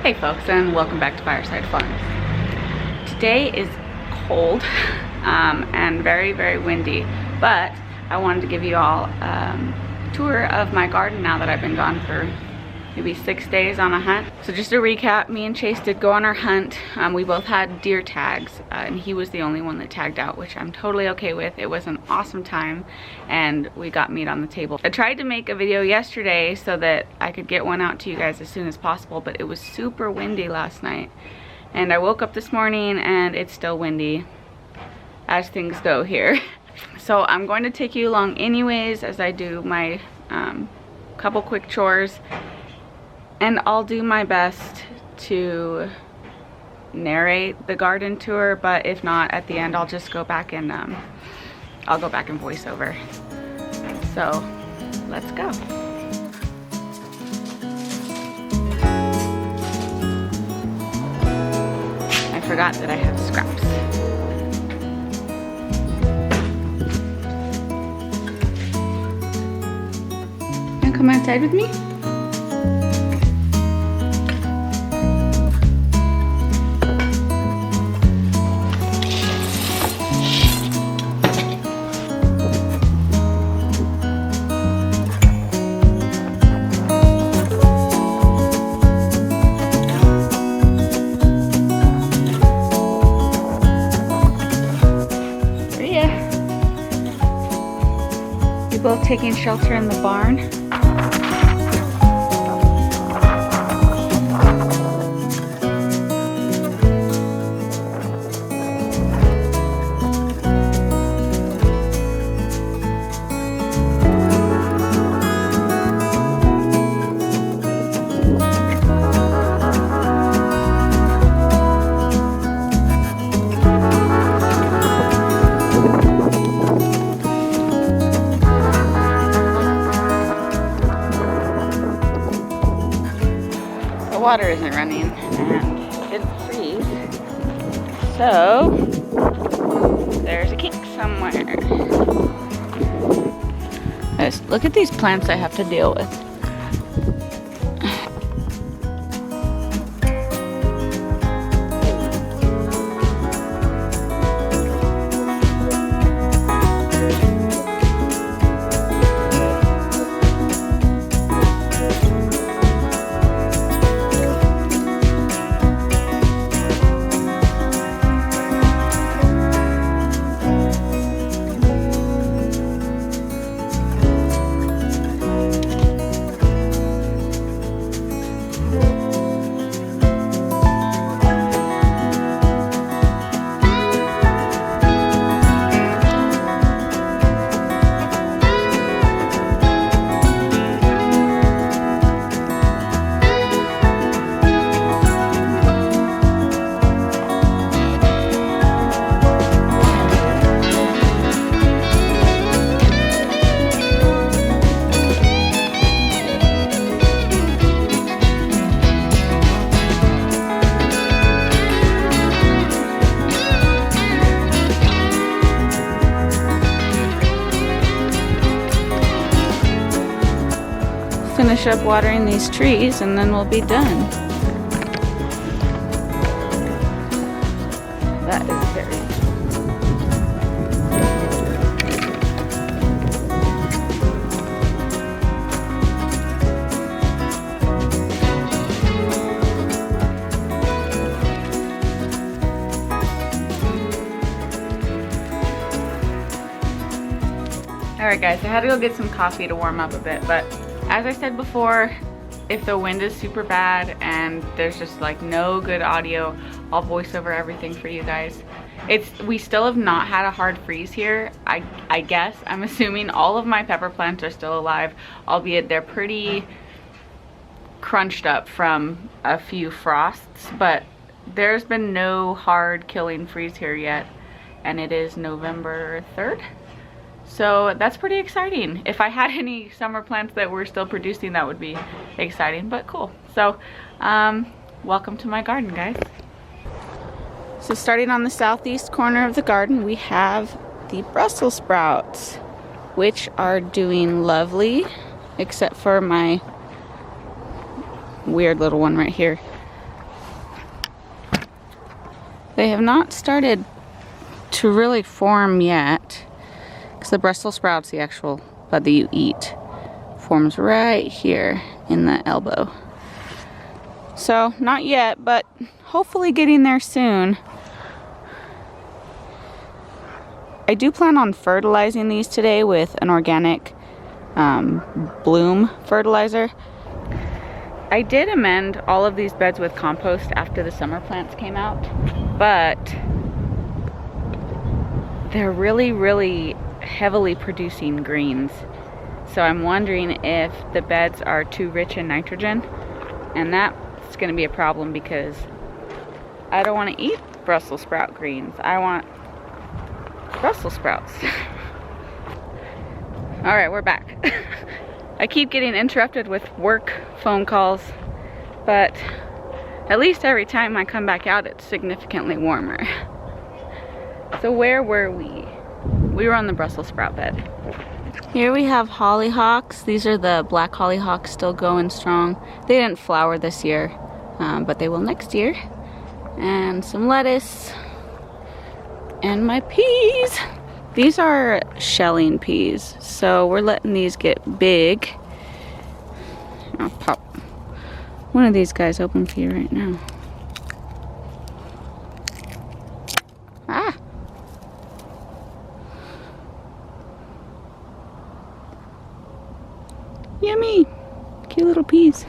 Hey folks, and welcome back to Fireside Farms. Today is cold and very, very windy, but I wanted to give you all a tour of my garden now that I've been gone for maybe 6 days on a hunt. So just to recap, me and Chase did go on our hunt. We both had deer tags, and he was the only one that tagged out, which I'm totally okay with. It was an awesome time, and we got meat on the table. I tried to make a video yesterday so that I could get one out to you guys as soon as possible, but it was super windy last night. And I woke up this morning and it's still windy, as things go here. So I'm going to take you along anyways as I do my couple quick chores. And I'll do my best to narrate the garden tour, but if not, at the end I'll just go back and I'll go back and voice over. So let's go. I forgot that I have scraps. You wanna come outside with me? Both taking shelter in the barn. Water isn't running and it didn't freeze, so there's a kink somewhere. Look at these plants I have to deal with. Finish up watering these trees and then we'll be done. That is very Alright guys, I had to go get some coffee to warm up a bit, but as I said before, if the wind is super bad and there's just like no good audio, I'll voice over everything for you guys. We still have not had a hard freeze here. I guess, I'm assuming all of my pepper plants are still alive, albeit they're pretty crunched up from a few frosts, but there's been no hard killing freeze here yet, and it is November 3rd. So that's pretty exciting. If I had any summer plants that were still producing, that would be exciting, but cool. So welcome to my garden, guys. So starting on the southeast corner of the garden, we have the Brussels sprouts, which are doing lovely, except for my weird little one right here. They have not started to really form yet, because the Brussels sprouts, the actual bud that you eat, forms right here in the elbow. So not yet, but hopefully getting there soon. I do plan on fertilizing these today with an organic bloom fertilizer. I did amend all of these beds with compost after the summer plants came out, but they're really heavily producing greens. So I'm wondering if the beds are too rich in nitrogen, and that's going to be a problem because I don't want to eat Brussels sprout greens. I want Brussels sprouts. All right, we're back. I keep getting interrupted with work phone calls, but at least every time I come back out, it's significantly warmer. So where were we? We were on the Brussels sprout bed. Here we have hollyhocks. These are the black hollyhocks, still going strong. They didn't flower this year, but they will next year. And some lettuce. And my peas. These are shelling peas, so we're letting these get big. I'll pop one of these guys open for you right now. Ah! Yummy! Cute little peas.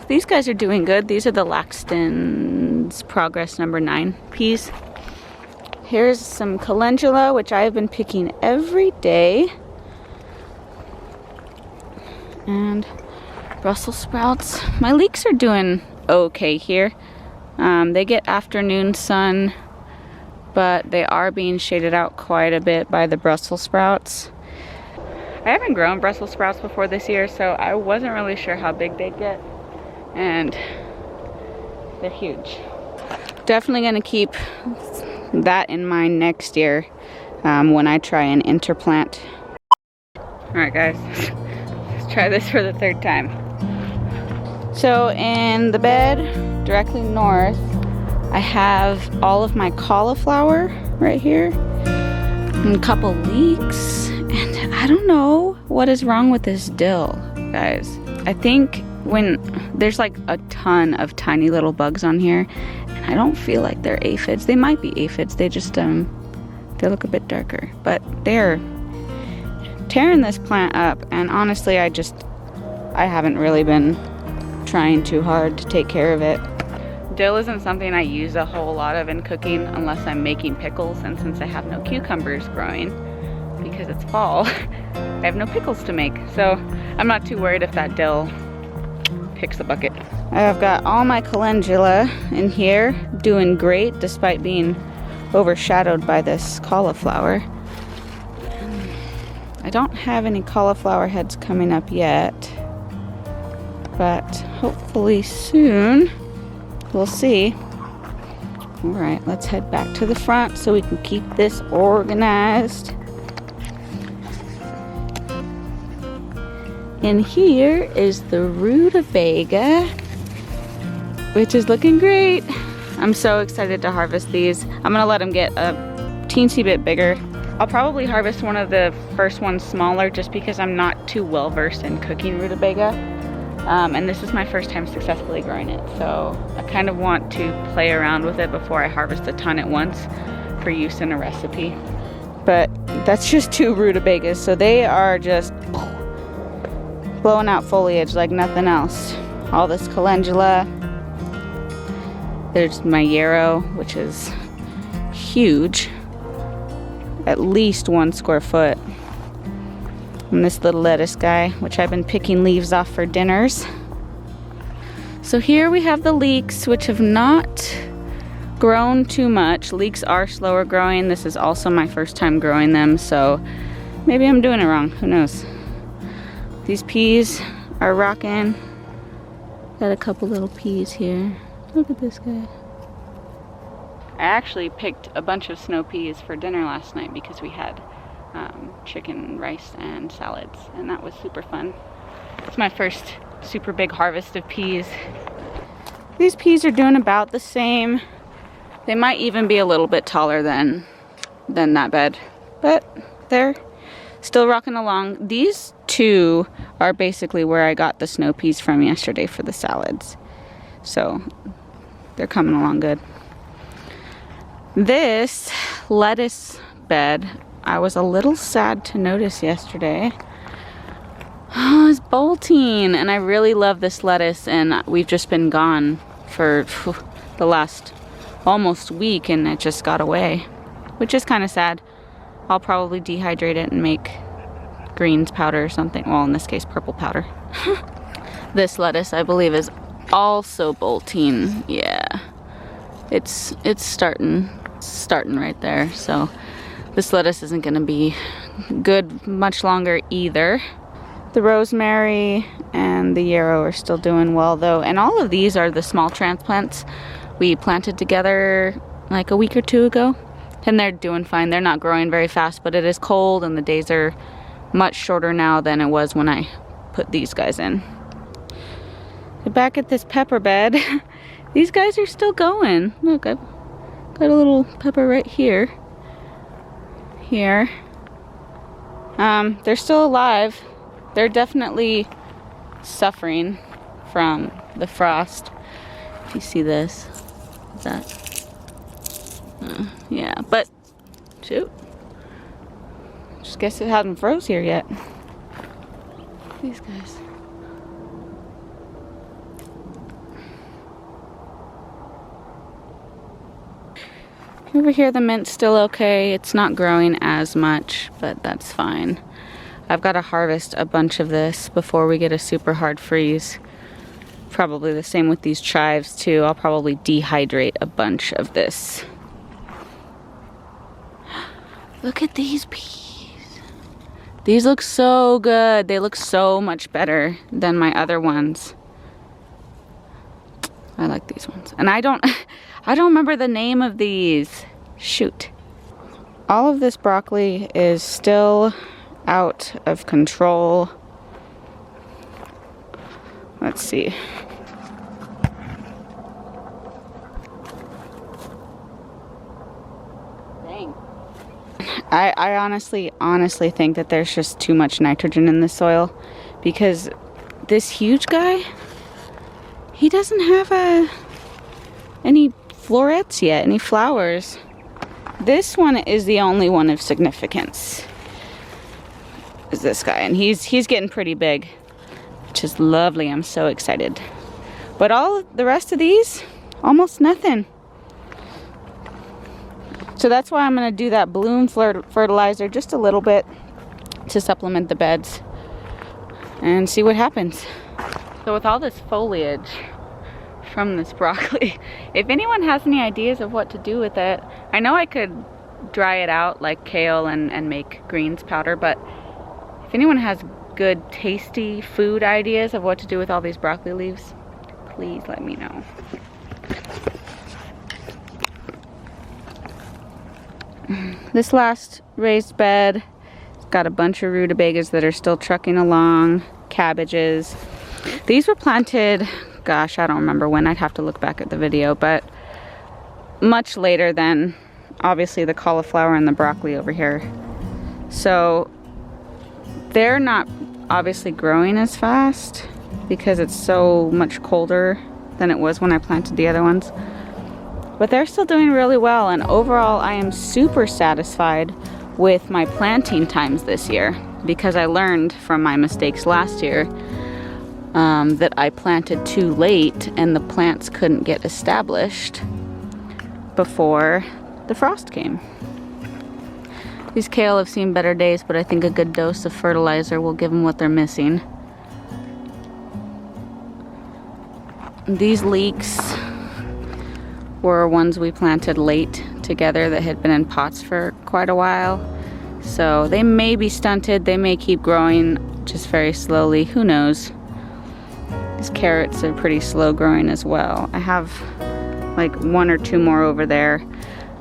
These guys are doing good. These are the Laxton's Progress number 9 peas. Here's some calendula, which I have been picking every day. And Brussels sprouts. My leeks are doing okay here. They get afternoon sun, but they are being shaded out quite a bit by the Brussels sprouts. I haven't grown Brussels sprouts before this year, so I wasn't really sure how big they'd get. And they're huge. Definitely gonna keep that in mind next year when I try and interplant. Alright guys, let's try this for the 3rd time. So in the bed directly north, I have all of my cauliflower right here and a couple leeks, and I don't know what is wrong with this dill, guys. I think when there's like a ton of tiny little bugs on here, I don't feel like they're aphids. They might be aphids. They just, they look a bit darker. But they're tearing this plant up. And honestly, I haven't really been trying too hard to take care of it. Dill isn't something I use a whole lot of in cooking unless I'm making pickles. And since I have no cucumbers growing, because it's fall, I have no pickles to make. So I'm not too worried if that dill picks the bucket. I've got all my calendula in here, doing great despite being overshadowed by this cauliflower. I don't have any cauliflower heads coming up yet, but hopefully soon. We'll see. All right, let's head back to the front so we can keep this organized. And here is the Rutabaga, which is looking great. I'm so excited to harvest these. I'm gonna let them get a teensy bit bigger. I'll probably harvest one of the first ones smaller just because I'm not too well versed in cooking Rutabaga. And this is my first time successfully growing it. So I kind of want to play around with it before I harvest a ton at once for use in a recipe. But that's just 2 Rutabagas, so they are just blowing out foliage like nothing else. All this calendula. There's my yarrow, which is huge, at least 1 square foot. And this little lettuce guy, which I've been picking leaves off for dinners. So here we have the leeks, which have not grown too much. Leeks are slower growing. This is also my first time growing them, so maybe I'm doing it wrong. Who knows? These peas are rocking. Got a couple little peas here. Look at this guy. I actually picked a bunch of snow peas for dinner last night because we had chicken, rice, and salads, and that was super fun. It's my first super big harvest of peas. These peas are doing about the same. They might even be a little bit taller than that bed, but they're still rocking along. These two are basically where I got the snow peas from yesterday for the salads. So they're coming along good. This lettuce bed, I was a little sad to notice yesterday. Oh, it's bolting, and I really love this lettuce, and we've just been gone for the last almost week, and it just got away, which is kind of sad. I'll probably dehydrate it and make greens powder or something. Well, in this case, purple powder. This lettuce, I believe, is also bolting. Yeah, it's starting right there. So this lettuce isn't going to be good much longer either. The rosemary and the yarrow are still doing well though, and all of these are the small transplants we planted together like a week or two ago, and they're doing fine. They're not growing very fast, but it is cold and the days are much shorter now than it was when I put these guys in. Back at this pepper bed, these guys are still going. Look, I've got a little pepper right here. They're still alive. They're definitely suffering from the frost. If you see this, that, yeah, but shoot, just guess it hasn't froze here yet. These guys. Over here, the mint's still okay. It's not growing as much, but that's fine. I've got to harvest a bunch of this before we get a super hard freeze. Probably the same with these chives too. I'll probably dehydrate a bunch of this. Look at these peas. These look so good. They look so much better than my other ones. I like these ones. And I don't remember the name of these. Shoot. All of this broccoli is still out of control. Let's see. Dang. I honestly think that there's just too much nitrogen in the soil, because this huge guy, he doesn't have any florets yet, any flowers. This one is the only one of significance. Is this guy, and he's getting pretty big, which is lovely. I'm so excited. But all the rest of these, almost nothing. So that's why I'm going to do that bloom fertilizer just a little bit to supplement the beds and see what happens. So with all this foliage from this broccoli, if anyone has any ideas of what to do with it, I know I could dry it out like kale and make greens powder, but if anyone has good tasty food ideas of what to do with all these broccoli leaves, please let me know. This last raised bed, it's got a bunch of rutabagas that are still trucking along, cabbages. These were planted, gosh, I don't remember when. I'd have to look back at the video, but much later than obviously the cauliflower and the broccoli over here. So they're not obviously growing as fast because it's so much colder than it was when I planted the other ones. But they're still doing really well, and overall I am super satisfied with my planting times this year, because I learned from my mistakes last year that I planted too late and the plants couldn't get established before the frost came. These kale have seen better days, but I think a good dose of fertilizer will give them what they're missing. These leeks were ones we planted late together that had been in pots for quite a while. So they may be stunted, they may keep growing just very slowly, who knows. These carrots are pretty slow growing as well. I have like one or two more over there.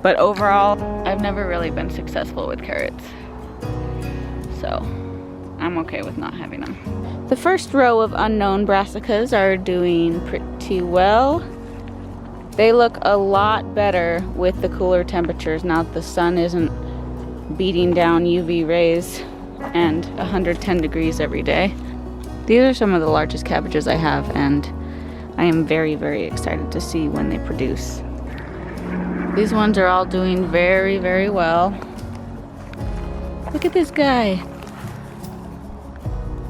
But overall, I've never really been successful with carrots. So I'm okay with not having them. The first row of unknown brassicas are doing pretty well. They look a lot better with the cooler temperatures now that the sun isn't beating down UV rays and 110 degrees every day. These are some of the largest cabbages I have, and I am very, very excited to see when they produce. These ones are all doing very, very well. Look at this guy.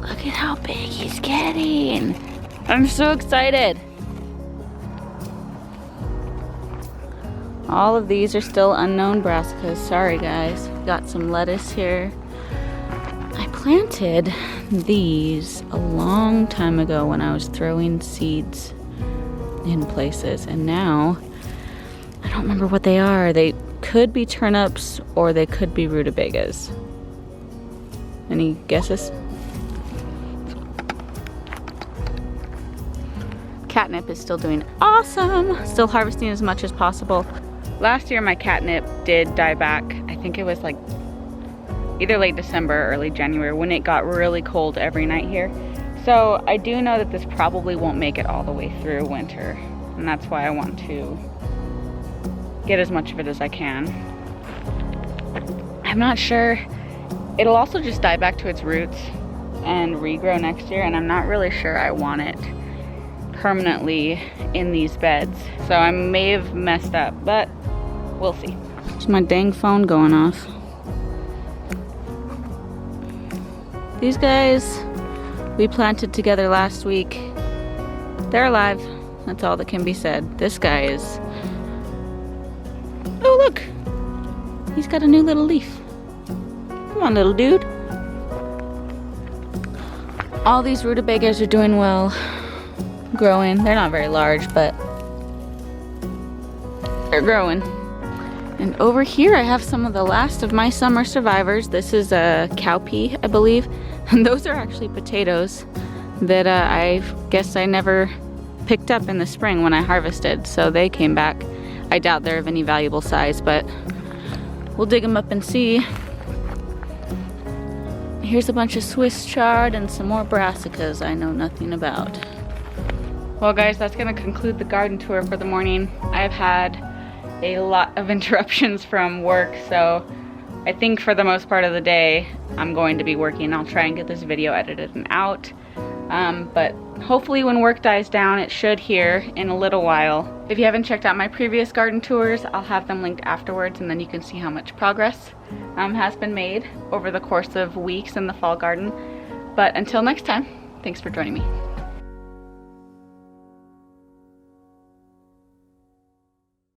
Look at how big he's getting. I'm so excited. All of these are still unknown brassicas. Sorry guys. Got some lettuce here. I planted these a long time ago when I was throwing seeds in places, and now I don't remember what they are. They could be turnips or they could be rutabagas. Any guesses? Catnip is still doing awesome. Still harvesting as much as possible. Last year my catnip did die back. I think it was like either late December or early January when it got really cold every night here. So I do know that this probably won't make it all the way through winter, and that's why I want to get as much of it as I can. I'm not sure. It'll also just die back to its roots and regrow next year, and I'm not really sure I want it permanently in these beds. So I may have messed up, but we'll see. It's my dang phone going off. These guys we planted together last week. They're alive. That's all that can be said. This guy is... Oh look! He's got a new little leaf. Come on, little dude. All these rutabagas are doing well. Growing. They're not very large, but they're growing. And over here I have some of the last of my summer survivors. This is a cowpea, I believe. And those are actually potatoes that I guess I never picked up in the spring when I harvested. So they came back. I doubt they're of any valuable size, but we'll dig them up and see. Here's a bunch of Swiss chard and some more brassicas I know nothing about. Well guys, that's gonna conclude the garden tour for the morning. I've had a lot of interruptions from work, so I think for the most part of the day I'm going to be working. I'll try and get this video edited and out, but hopefully when work dies down, it should here in a little while. If you haven't checked out my previous garden tours, I'll have them linked afterwards, and then you can see how much progress has been made over the course of weeks in the fall garden. But until next time, thanks for joining me.